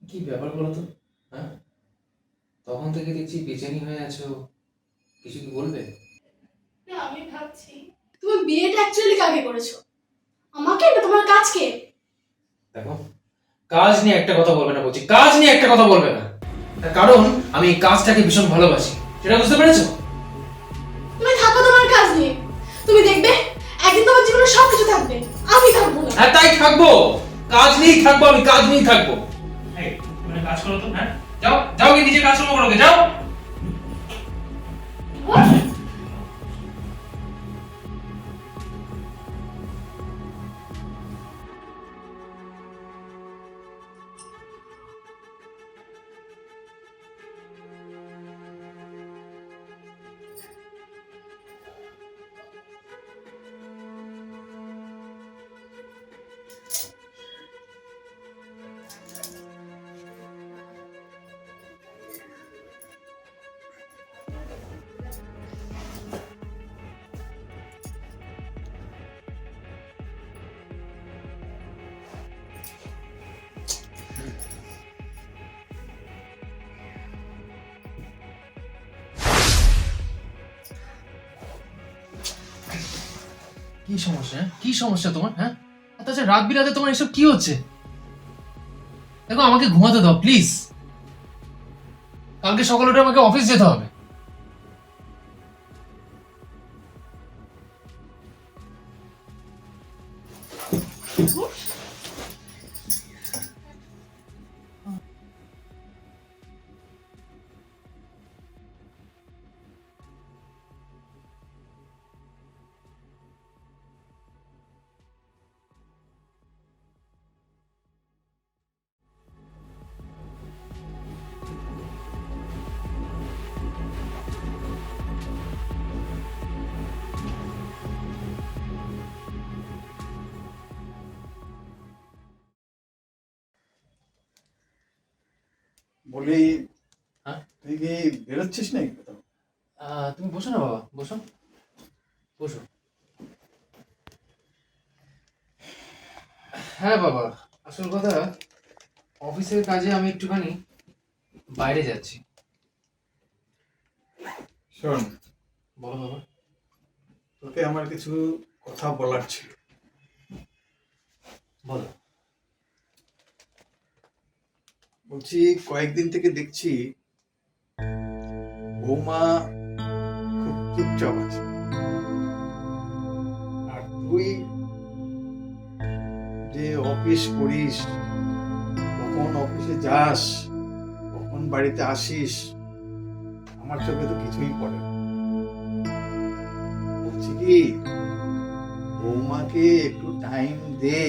কি ব্যাপার বলো তো? হ্যাঁ, তখন থেকে দেখছি বেচেনি হয়ে আছো, কিছু কি বলবে? না, আমি ভাবছি তুমি বিয়েটা অ্যাকচুয়ালি কাকে করেছো, আমাকে না তোমার কাজকে? দেখো, কাজ নিয়ে একটা কথা বলবে না বলছি, কাজ নিয়ে একটা কথা বলবে না। তার কারণ আমি এই কাজটাকে ভীষণ ভালোবাসি, সেটা বুঝতে পেরেছো? তুমি থাকো তোমার কাজ নিয়ে, তুমি দেখবে একদিন তোমার জীবনে সবকিছু থাকবে, আমি থাকবো না। হ্যাঁ, তাই থাকবো। কাজ নিয়েই থাকবো, আমি কাজ নিয়েই থাকবো। এই, তুমি একটা কাজ করো তো। হ্যাঁ, যাও যাও, গিয়ে নিজে কাজকর্ম করো, যাও। কি সমস্যা? হ্যাঁ, কি সমস্যা তোমার? হ্যাঁ, আর তাছাড়া রাত বিরাতে তোমার এসব কি হচ্ছে? দেখো, আমাকে ঘুমাতে দাও প্লিজ। কালকে সকালে উঠে আমাকে অফিস যেতে হবে। বলি, হ্যাঁ, তুই কি বেরোচ্ছিস নাকি কোথাও? তুমি বসো না বাবা, বসো বসো। হ্যাঁ বাবা, আসল কথা, অফিসের কাজে আমি একটুখানি বাইরে যাচ্ছি। শোন, বলো বাবা। তোকে আমার কিছু কথা বলার ছিল। বলো। বলছি, কয়েকদিন থেকে দেখছি বৌমা খুব চুপচাপ আছে, আর তুই যে অফিস করিস, কখন অফিসে যাস, কখন বাড়িতে আসিস, আমার চোখে তো কিছুই পড়ে না। বলছি কি, বৌমাকে একটু টাইম দে,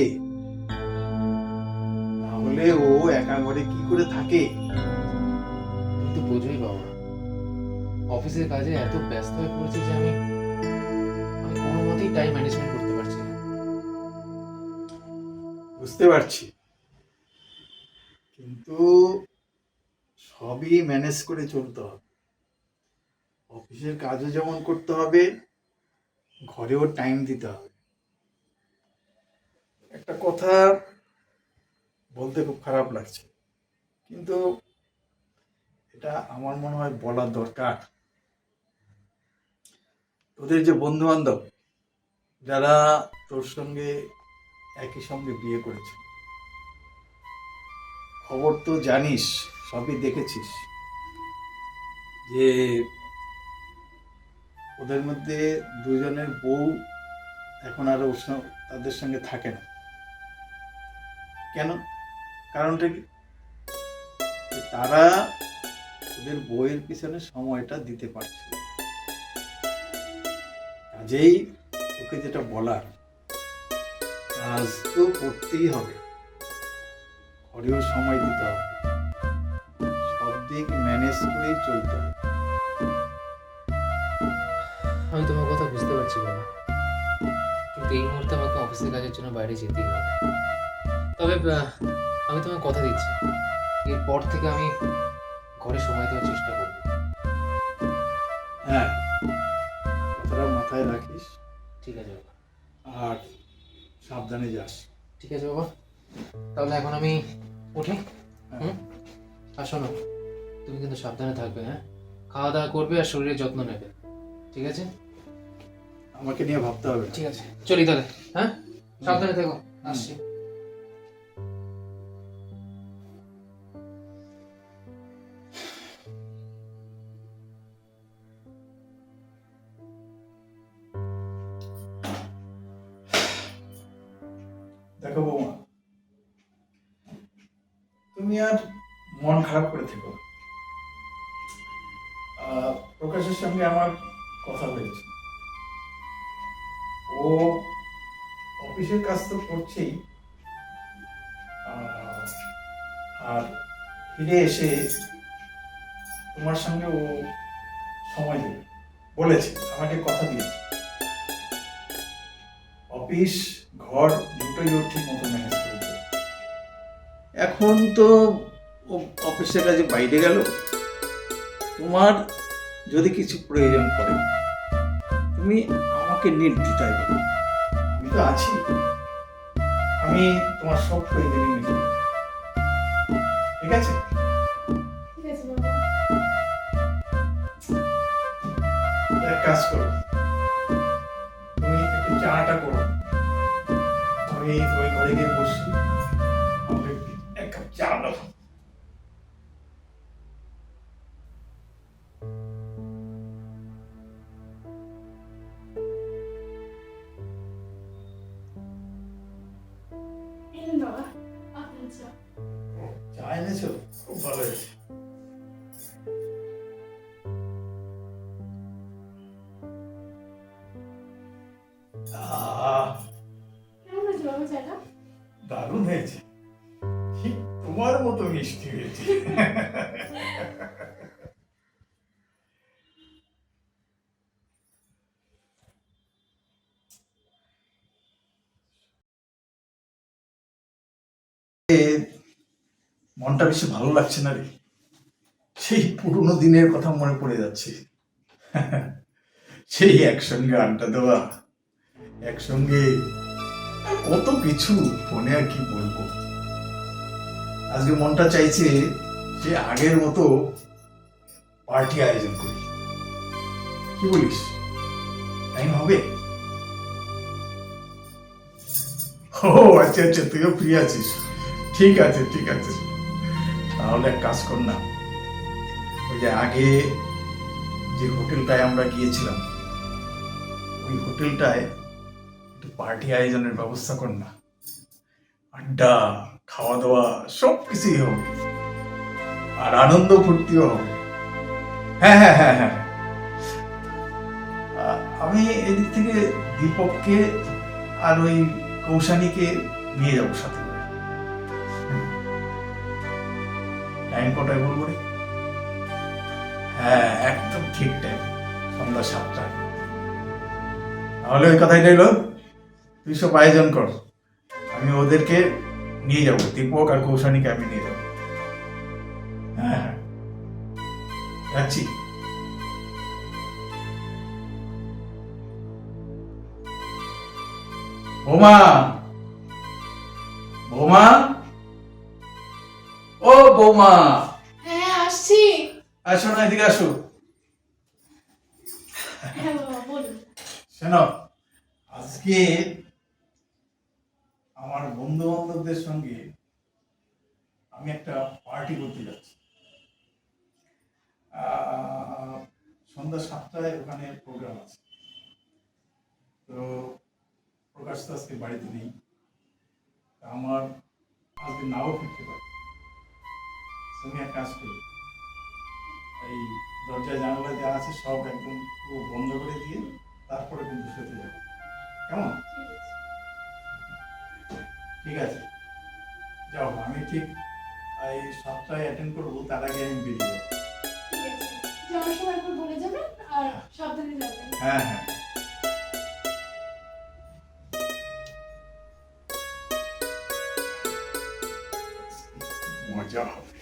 তাহলে ও একা ঘরে কি করে থাকে? তুমি তো বোঝোই বাবা, অফিসের কাজে এত ব্যস্ত হয়ে পড়েছি যে আমি আমি কোনো মতেই টাইম ম্যানেজমেন্ট করতে পারছি না। বুঝতে পারছি, কিন্তু সবই ম্যানেজ করে চলতে হবে। অফিসের কাজও যেমন করতে হবে, ঘরেও টাইম দিতে হবে। একটা কথা বলতে খুব খারাপ লাগছে, কিন্তু এটা আমার মনে হয় বলার দরকার। তোদের যে বন্ধু বান্ধব যারা তোর সঙ্গে একই সঙ্গে বিয়ে করেছে, খবর তো জানিস, সবই দেখেছিস যে ওদের মধ্যে দুজনের বউ এখন আর তাদের সঙ্গে থাকে না। কেন? কারণটা কি? যে তারা ওদের বইয়ের পিছনে সময়টা দিতে পারছে না। কাজেই ওকে যেটা বলার, কাজ তো করতেই হবে, ঘরেও সময় দিতে হবে, সব দিক ম্যানেজ করেই চলতে হবে। আমি তোমার কথা বুঝতে পারছি বাবা, কিন্তু এই মুহূর্তে আমাকে অফিসের কাজের জন্য বাইরে যেতেই হবে। তবে আমি তোমাকে কথা দিচ্ছি, এরপর থেকে আমি ঘরে সময় দেওয়ার চেষ্টা করবো। হ্যাঁ, কথাটা মাথায় রাখিস, ঠিক আছে বাবা। আর সাবধানে যাস। ঠিক আছে বাবা, তাহলে এখন আমি উঠি। হুম? আর শোনো, তুমি কিন্তু সাবধানে থাকবে, হ্যাঁ? খাওয়া দাওয়া করবে আর শরীরের যত্ন নেবে, ঠিক আছে? আমাকে নিয়ে ভাবতে হবে না। ঠিক আছে, চলি তাহলে, হ্যাঁ? সাবধানে থেকো, আসছি। দেখো বৌমা, তুমি আর মন খারাপ করে থেকো না। প্রকাশের সঙ্গে আমার কথা হয়েছে, ও অফিসের কাজ তো করছেই, আর ফিরে এসে তোমার সঙ্গে ও সময় দেবে বলেছে, আমাকে কথা দিয়েছে। অফিস ঘর দুটোই ও ঠিক মতো ম্যানেজ করে দেবে। এখন তো ও অফিসের কাজে বাইরে গেল, তোমার যদি কিছু প্রয়োজন পড়ে তুমি আমাকে নির্দ্বিধায় বলো, আমি তো আছি, আমি তোমার সব প্রয়োজনই মিটে দেব। ঠিক আছে? ঠিক আছে বাবা। এক কাজ করো, তুমি একটু চাটা করো, আমি ওই ঘরে গিয়ে বসি, আমাকে এক কাপ চা দাও। এই নিন বাবা, আপনার চা। চা এনেছো? খুব ভালো হয়েছে। কেমন হয়েছে বাবা চাটা? দারুণ হয়েছে, ঠিক তোমার মতো মিষ্টি হয়েছে। মনটা বেশি ভালো লাগছে না রে, সেই পুরোনো দিনের কথা মনে পড়ে যাচ্ছে। সেই একসঙ্গে আড্ডা দেওয়া, একসঙ্গে কত কিছু, ফোনে আর কি বলবো। আজকে মনটা চাইছে যে আগের মতো পার্টি আয়োজন করি, কি বলিস? টাইম হবে? ও আচ্ছা আচ্ছা, তুইও ফ্রি আছিস? ঠিক আছে ঠিক আছে, তাহলে এক কাজ কর না, ওই যে আগে যে হোটেলটায় আমরা গিয়েছিলাম ওই হোটেলটায় একটু পার্টি আয়োজনের ব্যবস্থা কর না। আড্ডা, খাওয়া দাওয়া সব কিছুই হবে, আর আনন্দ ফুর্তিও হবে। হ্যাঁ হ্যাঁ হ্যাঁ হ্যাঁ, আমি এদিক থেকে দীপককে আর ওই কৌশানীকে নিয়ে যাবো সাথে করে। টাইম কটায় বলবো রে? হ্যাঁ একদম ঠিক টাইম, সন্ধ্যা 7টায়। তাহলে ওই কথাই রইল, তুই সব আয়োজন কর, আমি ওদেরকে নিয়ে যাবো, দীপক আর কৌশানীকে আমি নিয়ে যাবো। হ্যাঁ হ্যাঁ, যাচ্ছি। বৌমা, বৌমা, ও বৌমা, হ্যাঁ আসছি। আসো না, এদিকে আসো। হ্যাঁ বাবা বলুন। শোনো, আজকে আমার বন্ধু বান্ধবদের সঙ্গে আমি একটা পার্টি করতে যাচ্ছি। সন্ধ্যা 7টায় ওখানে প্রোগ্রাম আছে, তো প্রকাশ তো আজকে বাড়িতে নেই, আমার আজকে নাও ফিরতে পারে। তুমি এক কাজ করি, এই দরজা জানালা যা আছে সব একদম পুরো বন্ধ করে দিয়ে তারপরে কিন্তু শুতে যাবে, কেমন? ঠিক আছে, যাও, আমি ঠিক এই 7টায় অ্যাটেন্ড করবো, তার আগে আমি বেরিয়ে যাবো। ঠিক আছে, যাওয়ার সময় একবার বলে যাবেন আর সাবধানে যাবেন। হ্যাঁ হ্যাঁ, মজা হবে।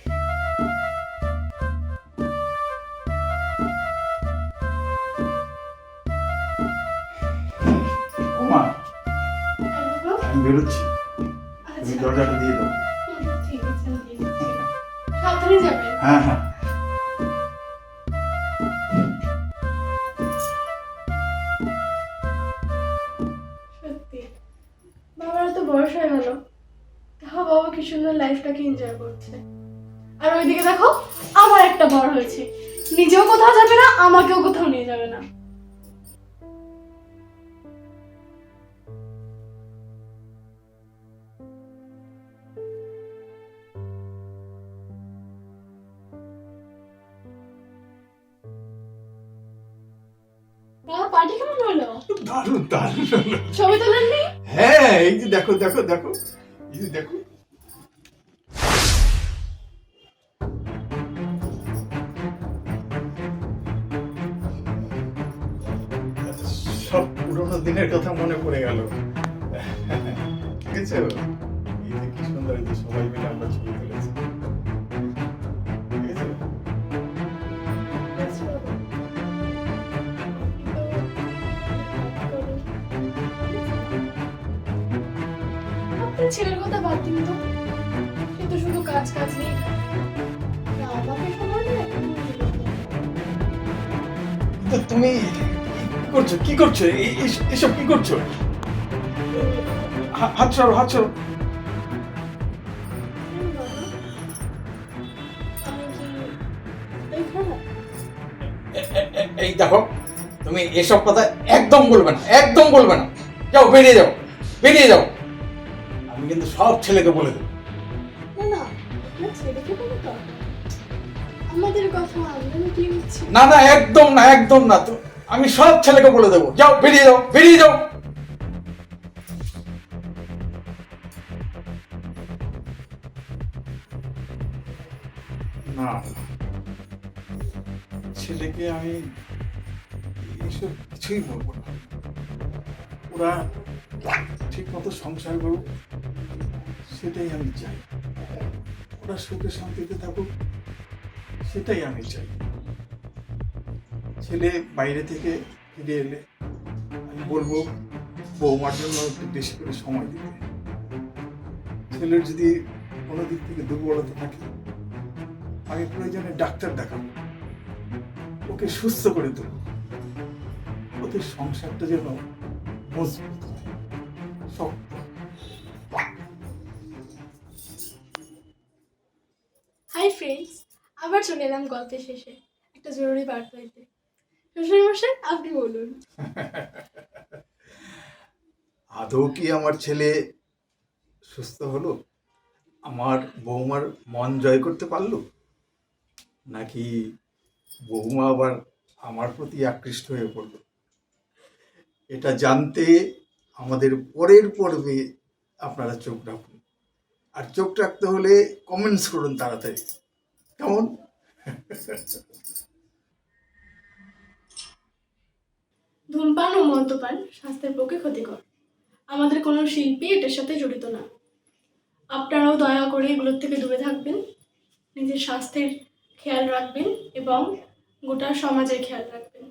ওমা, হ্যাঁ বাবা। আমি বেরোচ্ছি, তুমি আচ্ছা দরজাটা দিয়ে দাও। ঠিক আছে, আমি দিয়ে দিচ্ছি। যাবেন। হ্যাঁ হ্যাঁ। সত্যি বাবার তো বয়স হয়ে গেল, দেখো বাবা কি সুন্দর লাইফটাকে এনজয় করছে, আর ওইদিকে দেখো আমার একটা বড় হয়েছে, নিজেও কোথাও যাবে না, আমাকেও কোথাও নিয়ে যাবে না। বাবা পার্টি কেমন হলো? দারুণ দারুণ। ছবি তোলেননি? হ্যাঁ, এই যে দেখো দেখো দেখো, এই যে দেখো। সব পুরোনো দিনের কথা মনে পড়ে গেল। ঠিক আছে, এই যে কি সুন্দর, এই যে সবাই মিলে আমরা ছবি তুলেছি। ঠিক আছে? আপনার ছেলের কথা বাদ দিন তো, সে তো শুধু কাজ কাজ নেই, আমাকে সময় দেয়। তো তুমি কি করছো, কি করছো, এসব কি করছো? হাত সরো, হাত সরো। এই দেখো, তুমি এসব কথা একদম বলবে না, একদম বলবে না। যাও, বেরিয়ে যাও, বেরিয়ে যাও। আমি কিন্তু সব ছেলেকে বলে দেবো। না না, আপনার ছেলেকে বলো তো, আমাদের কথা আমরা মিটিয়ে নিচ্ছি। না না, একদম না, একদম না। তো আমি সব ছেলেকে বলে দেবো। যাও, বেরিয়ে যাও, বেরিয়ে যাও। না, ছেলেকে আমি এসব কিছুই বলবো না। ওরা ঠিক মতো সংসার করুক, সেটাই আমি চাই। ওরা সুখে শান্তিতে থাকুক, সেটাই আমি চাই। ছেলে বাইরে থেকে ফিরে এলে আমি বলবো বৌমার জন্য একটু বেশি করে সময় দিতে। ছেলের যদি কোনো দিক থেকে দুর্বলতা থাকে, আমি প্রয়োজনে ডাক্তার দেখাবো, ওকে সুস্থ করে দেবো। ওদের সংসারটা যেন মজবুত হয়, শক্ত। হাই ফ্রেন্ডস, আবার চলে এলাম গল্পের শেষে একটা জরুরি বার্তা দিতে। শ্বশুর মশাই আপনি বলুন। আদৌ কি আমার ছেলে সুস্থ হলো? আমার বৌমার মন জয় করতে পারলো? নাকি বৌমা আবার আমার প্রতি আকৃষ্ট হয়ে পড়লো? এটা জানতে আমাদের পরের পর্বে আপনারা চোখ রাখুন। আর চোখ রাখতে হলে কমেন্টস করুন তাড়াতাড়ি, কেমন? ধূমপান ও মদ্যপান স্বাস্থ্যের পক্ষে ক্ষতিকর, আমাদের কোনো শিল্পী এটার সাথে জড়িত না। আপনারাও দয়া করে এগুলোর থেকে দূরে থাকবেন, নিজের স্বাস্থ্যের খেয়াল রাখবেন এবং গোটা সমাজের খেয়াল রাখবেন।